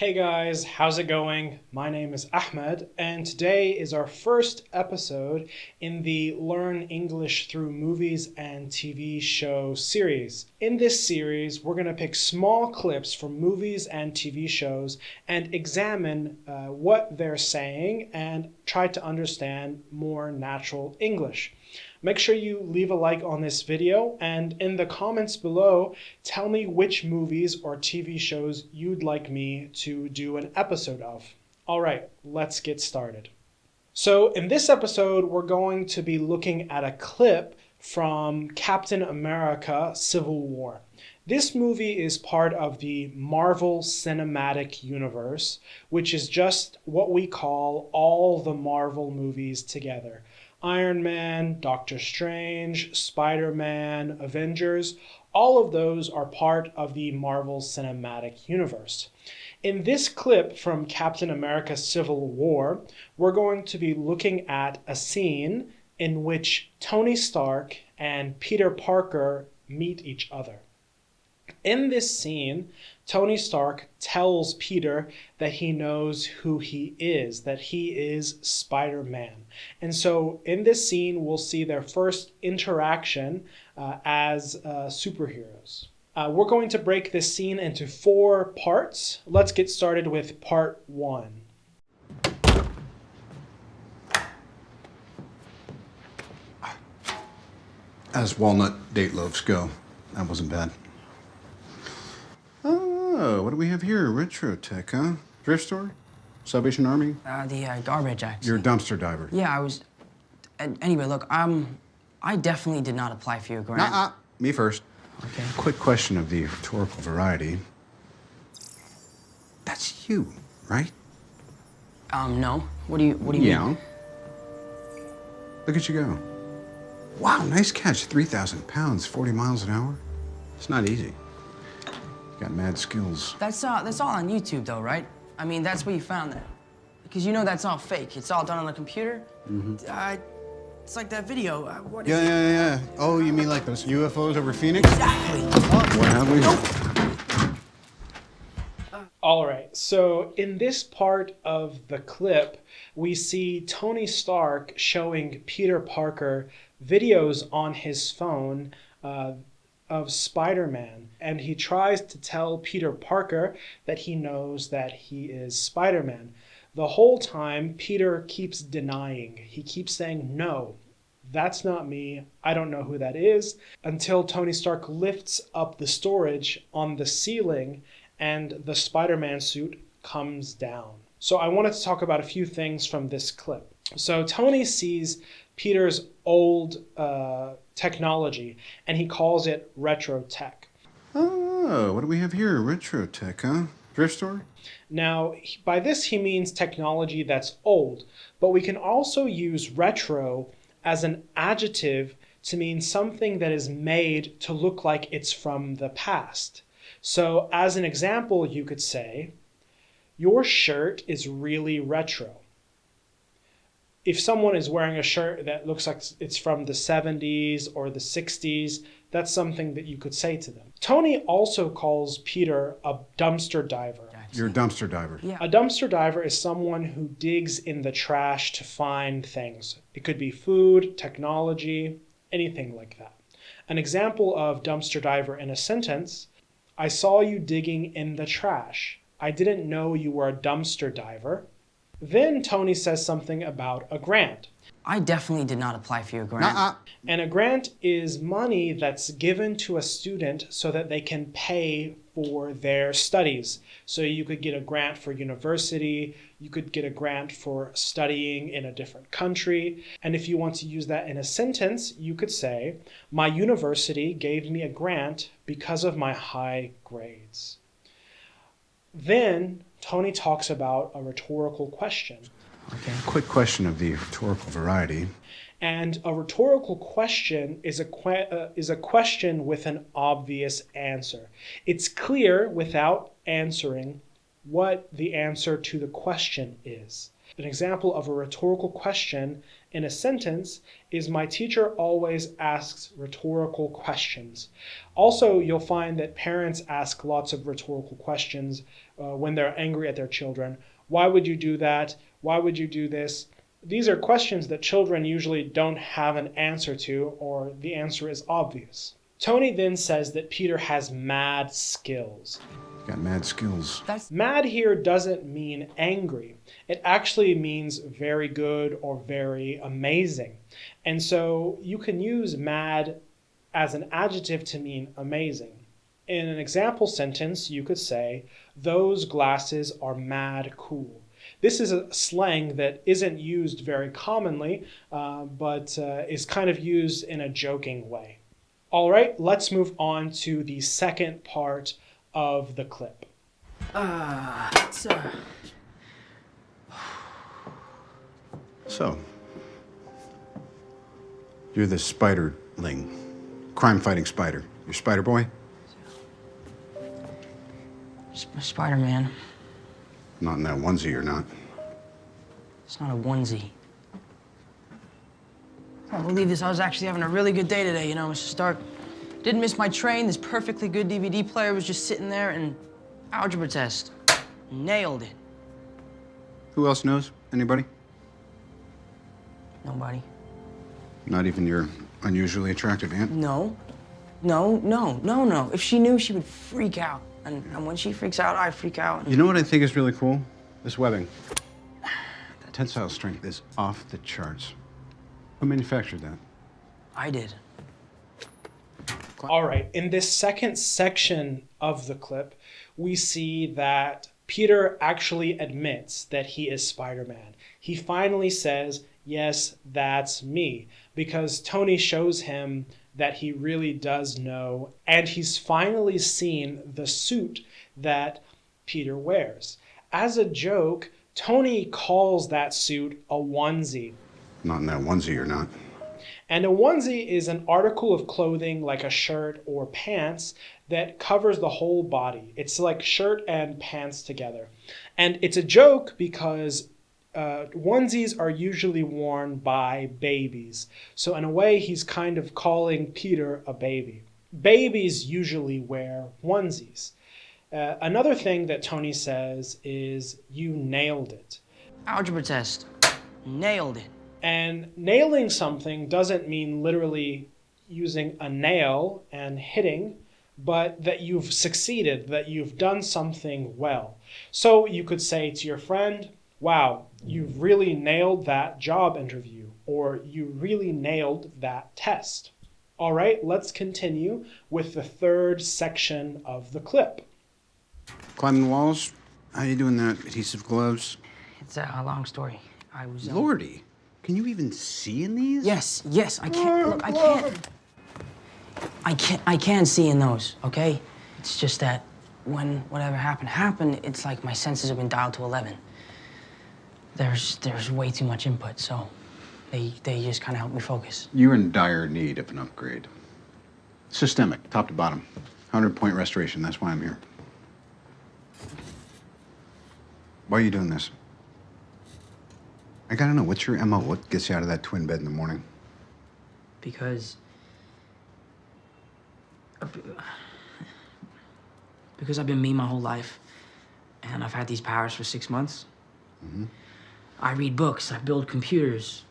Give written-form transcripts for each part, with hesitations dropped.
Hey guys, how's it going? My name is Ahmed, and today is our first episode in the Learn English Through Movies and TV Show series. In this series, we're going to pick small clips from movies and TV shows and examine what they're saying and try to understand more natural English. Make sure you leave a like on this video, and in the comments below, tell me which movies or TV shows you'd like me to do an episode of. All right, let's get started. So in this episode, we're going to be looking at a clip from Captain America: Civil War. This movie is part of the Marvel Cinematic Universe, which is just what we call all the Marvel movies together. Iron Man, Doctor Strange, Spider-Man, Avengers, all of those are part of the Marvel Cinematic Universe. In this clip from Captain America: Civil War, we're going to be looking at a scene in which Tony Stark and Peter Parker meet each other. In this scene, Tony Stark tells Peter that he knows who he is, that he is Spider-Man. And so in this scene, we'll see their first interaction as superheroes. We're going to break this scene into 4 parts. Let's get started with part 1. As walnut date loaves go, that wasn't bad. Oh, what do we have here? Retro tech, huh? Thrift store? Salvation Army? The garbage, actually. You're a dumpster diver. Yeah, I was... Anyway, look, I definitely did not apply for your grant. Nuh-uh. Me first. Okay. Quick question of the rhetorical variety. That's you, right? No. What do you mean? Yeah. Look at you go. Wow, nice catch. 3,000 pounds, 40 miles an hour. It's not easy. You got mad skills. That's all on YouTube, though, right? I mean, that's where you found that. Because you know that's all fake. It's all done on a computer. Mm-hmm. It's like that video. Yeah. Oh, you mean like those UFOs over Phoenix? Exactly. Oh, what have we? All right, so in this part of the clip, we see Tony Stark showing Peter Parker videos on his phone of Spider-Man, and he tries to tell Peter Parker that he knows that he is Spider-Man. The whole time, Peter keeps denying. He keeps saying, "No, that's not me. I don't know who that is," until Tony Stark lifts up the storage on the ceiling and the Spider-Man suit comes down. So I wanted to talk about a few things from this clip. So Tony sees Peter's old technology, and he calls it retro tech. Oh, what do we have here? Retro tech, huh? Thrift store? Now, by this he means technology that's old, but we can also use retro as an adjective to mean something that is made to look like it's from the past. So as an example, you could say, "Your shirt is really retro." If someone is wearing a shirt that looks like it's from the 70s or the 60s, that's something that you could say to them. Tony also calls Peter a dumpster diver. You're a dumpster diver. Yeah. A dumpster diver is someone who digs in the trash to find things. It could be food, technology, anything like that. An example of dumpster diver in a sentence: "I saw you digging in the trash. I didn't know you were a dumpster diver." Then Tony says something about a grant. I definitely did not apply for your grant. Nuh-uh. And a grant is money that's given to a student so that they can pay for their studies. So you could get a grant for university, you could get a grant for studying in a different country. And if you want to use that in a sentence, you could say, "My university gave me a grant because of my high grades." Then Tony talks about a rhetorical question. Okay. Quick question of the rhetorical variety. And a rhetorical question is a question with an obvious answer. It's clear without answering what the answer to the question is. An example of a rhetorical question in a sentence is my teacher always asks rhetorical questions. Also, you'll find that parents ask lots of rhetorical questions when they're angry at their children. Why would you do that? Why would you do this? These are questions that children usually don't have an answer to, or the answer is obvious. Tony then says that Peter has mad skills. Got mad skills. Mad here doesn't mean angry. It actually means very good or very amazing. And so you can use mad as an adjective to mean amazing. In an example sentence, you could say, those glasses are mad cool. This is a slang that isn't used very commonly, but is kind of used in a joking way. All right, let's move on to the second part of the clip. So, you're the spiderling, crime-fighting spider. You're Spider Boy? SpiderMan. Not in that onesie, you're not. It's not a onesie. I can't believe this. I was actually having a really good day today, you know, Mr. Stark. Didn't miss my train. This perfectly good DVD player was just sitting there, and algebra test. Nailed it. Who else knows? Anybody? Nobody. Not even your unusually attractive aunt? No. If she knew, she would freak out. And when she freaks out, I freak out. You know what I think is really cool? This webbing. Tensile strength is off the charts. Who manufactured that? I did. All right, in this second section of the clip, we see that Peter actually admits that he is Spider-Man. He finally says, yes, that's me, because Tony shows him that he really does know, and he's finally seen the suit that Peter wears. As a joke, Tony calls that suit a onesie. Not in that onesie, you're not. And a onesie is an article of clothing like a shirt or pants that covers the whole body. It's like shirt and pants together. And it's a joke because onesies are usually worn by babies. So in a way, he's kind of calling Peter a baby. Babies usually wear onesies. Another thing that Tony says is, you nailed it. Algebra test. Nailed it. And nailing something doesn't mean literally using a nail and hitting, but that you've succeeded, that you've done something well. So you could say to your friend, wow, you've really nailed that job interview, or you really nailed that test. All right, let's continue with the third section of the clip. Climbing walls? How you doing that? Adhesive gloves? It's a long story. I was... Lordy, can you even see in these? Yes, I can't. Look, I can see in those, okay? It's just that when whatever happened, it's like my senses have been dialed to 11. There's way too much input, so they just kind of help me focus. You're in dire need of an upgrade. Systemic, top to bottom. 100-point restoration, that's why I'm here. Why are you doing this? I gotta know, what's your MO? What gets you out of that twin bed in the morning? Because I've been me my whole life, and I've had these powers for 6 months. Mm-hmm. I read books, I build computers.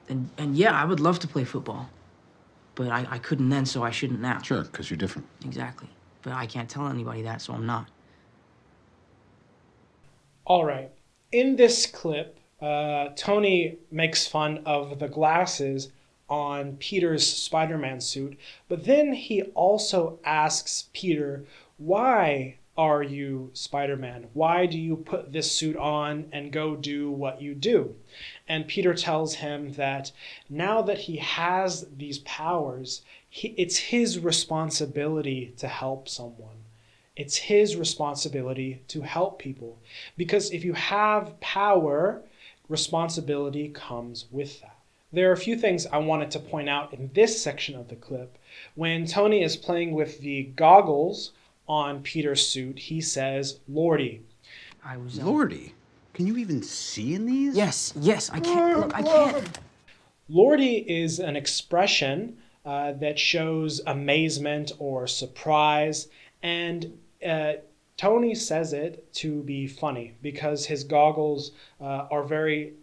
And yeah, I would love to play football, but I couldn't then, so I shouldn't now. Sure, because you're different. Exactly. But I can't tell anybody that, so I'm not. All right. In this clip, Tony makes fun of the glasses on Peter's Spider-Man suit, but then he also asks Peter, why are you Spider-Man? Why do you put this suit on and go do what you do? And Peter tells him that now that he has these powers, it's his responsibility to help someone. It's his responsibility to help people. Because if you have power, responsibility comes with that. There are a few things I wanted to point out in this section of the clip. When Tony is playing with the goggles on Peter's suit, he says, Lordy. Lordy? Can you even see in these? Yes, I can't. Look, I can't. Lordy is an expression that shows amazement or surprise, and Tony says it to be funny because his goggles are very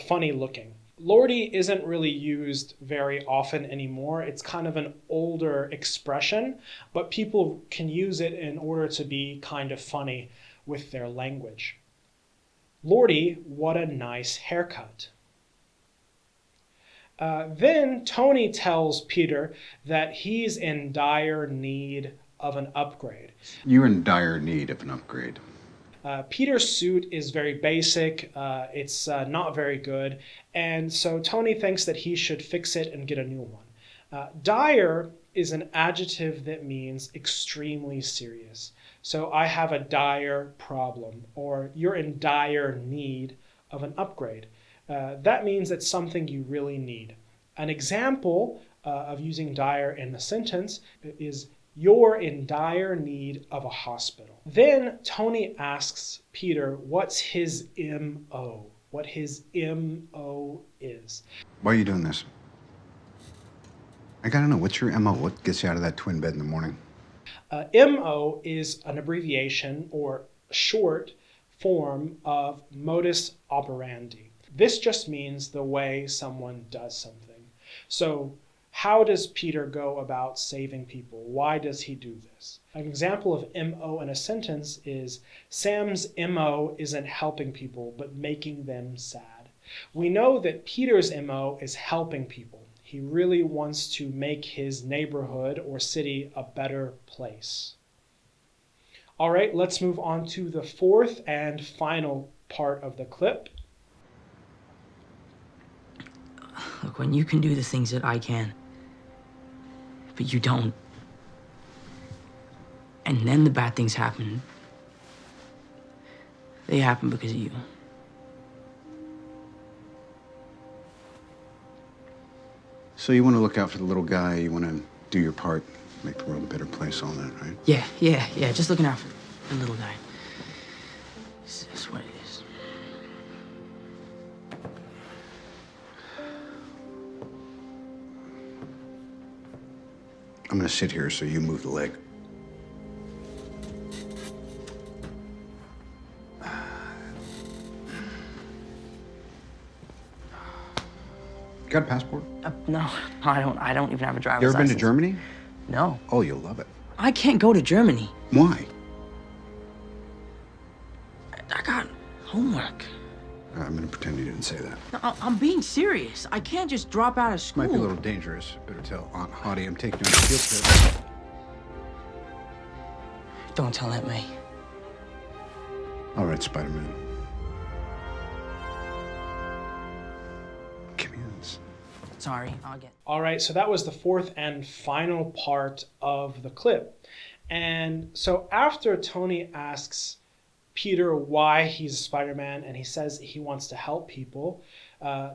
funny looking. Lordy isn't really used very often anymore. It's kind of an older expression, but people can use it in order to be kind of funny with their language. Lordy, what a nice haircut. Then Tony tells Peter that he's in dire need of an upgrade. You're in dire need of an upgrade. Peter's suit is very basic, it's not very good, and so Tony thinks that he should fix it and get a new one. Dire is an adjective that means extremely serious. So I have a dire problem, or you're in dire need of an upgrade. That means it's something you really need. An example of using dire in a sentence is you're in dire need of a hospital. Then Tony asks Peter what's his MO, what his MO is. Why are you doing this? I gotta know, what's your MO? What gets you out of that twin bed in the morning? MO is an abbreviation or short form of modus operandi. This just means the way someone does something. So how does Peter go about saving people? Why does he do this? An example of MO in a sentence is Sam's MO isn't helping people, but making them sad. We know that Peter's MO is helping people. He really wants to make his neighborhood or city a better place. All right, let's move on to the fourth and final part of the clip. Look, when you can do the things that I can, but you don't, and then the bad things happen, they happen because of you. So you want to look out for the little guy, you want to do your part, make the world a better place, all that, right? Yeah, just looking out for the little guy. That's what it is. I'm gonna sit here so you move the leg. Got a passport? No, I don't even have a driver's You ever been license. to Germany? No. Oh, you'll love it. I can't go to Germany. Why? I got homework. I'm gonna pretend you didn't say that. No, I'm being serious. I can't just drop out of school. Might be a little dangerous. Better tell Aunt Hottie I'm taking you on a field trip. Don't tell Aunt May. All right, Spider-Man. Give me this. Sorry, I'll get... All right, so that was the fourth and final part of the clip. And so after Tony asks Peter why he's Spider-Man and he says he wants to help people,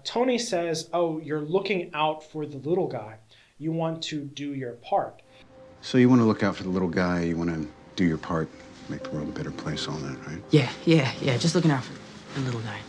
Tony says, oh, you're looking out for the little guy. You want to do your part. So you want to look out for the little guy, you want to do your part, make the world a better place, all that, right? Yeah, just looking out for the little guy.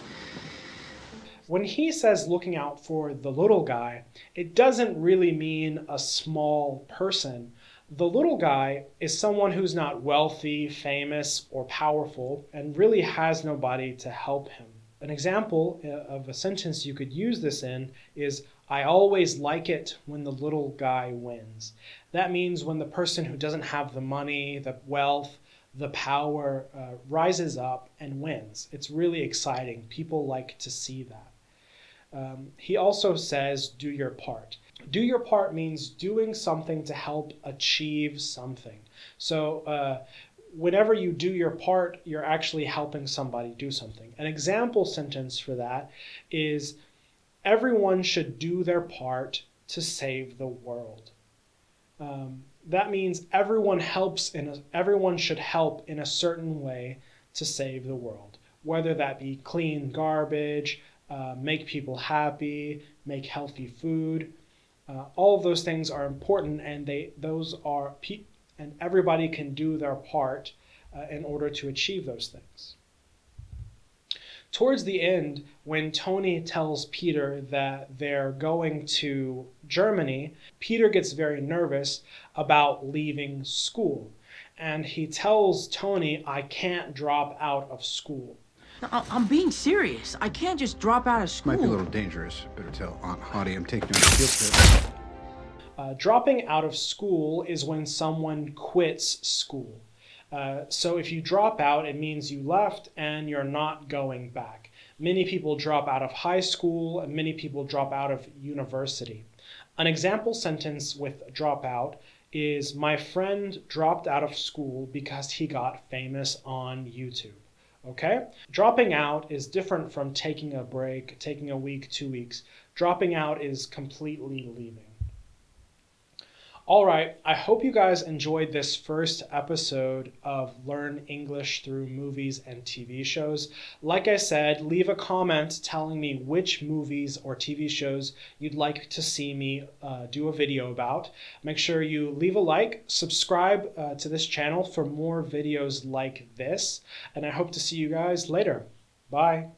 When he says looking out for the little guy, it doesn't really mean a small person. The little guy is someone who's not wealthy, famous, or powerful, and really has nobody to help him. An example of a sentence you could use this in is, I always like it when the little guy wins. That means when the person who doesn't have the money, the wealth, the power rises up and wins. It's really exciting. People like to see that. He also says, do your part. Do your part means doing something to help achieve something. So whenever you do your part, you're actually helping somebody do something. An example sentence for that is, everyone should do their part to save the world. That means everyone should help in a certain way to save the world, whether that be clean garbage, make people happy, make healthy food. All of those things are important, and everybody can do their part in order to achieve those things. Towards the end, when Tony tells Peter that they're going to Germany, Peter gets very nervous about leaving school. And he tells Tony, I can't drop out of school. I'm being serious. I can't just drop out of school. Might be a little dangerous. Better tell Aunt Hottie I'm taking her on a field trip. Dropping out of school is when someone quits school. So if you drop out, it means you left and you're not going back. Many people drop out of high school and many people drop out of university. An example sentence with drop out is, my friend dropped out of school because he got famous on YouTube. Okay? Dropping out is different from taking a break, taking a week, 2 weeks. Dropping out is completely leaving. All right, I hope you guys enjoyed this first episode of Learn English Through Movies and TV Shows. Like I said, leave a comment telling me which movies or TV shows you'd like to see me do a video about. Make sure you leave a like, subscribe to this channel for more videos like this, and I hope to see you guys later. Bye.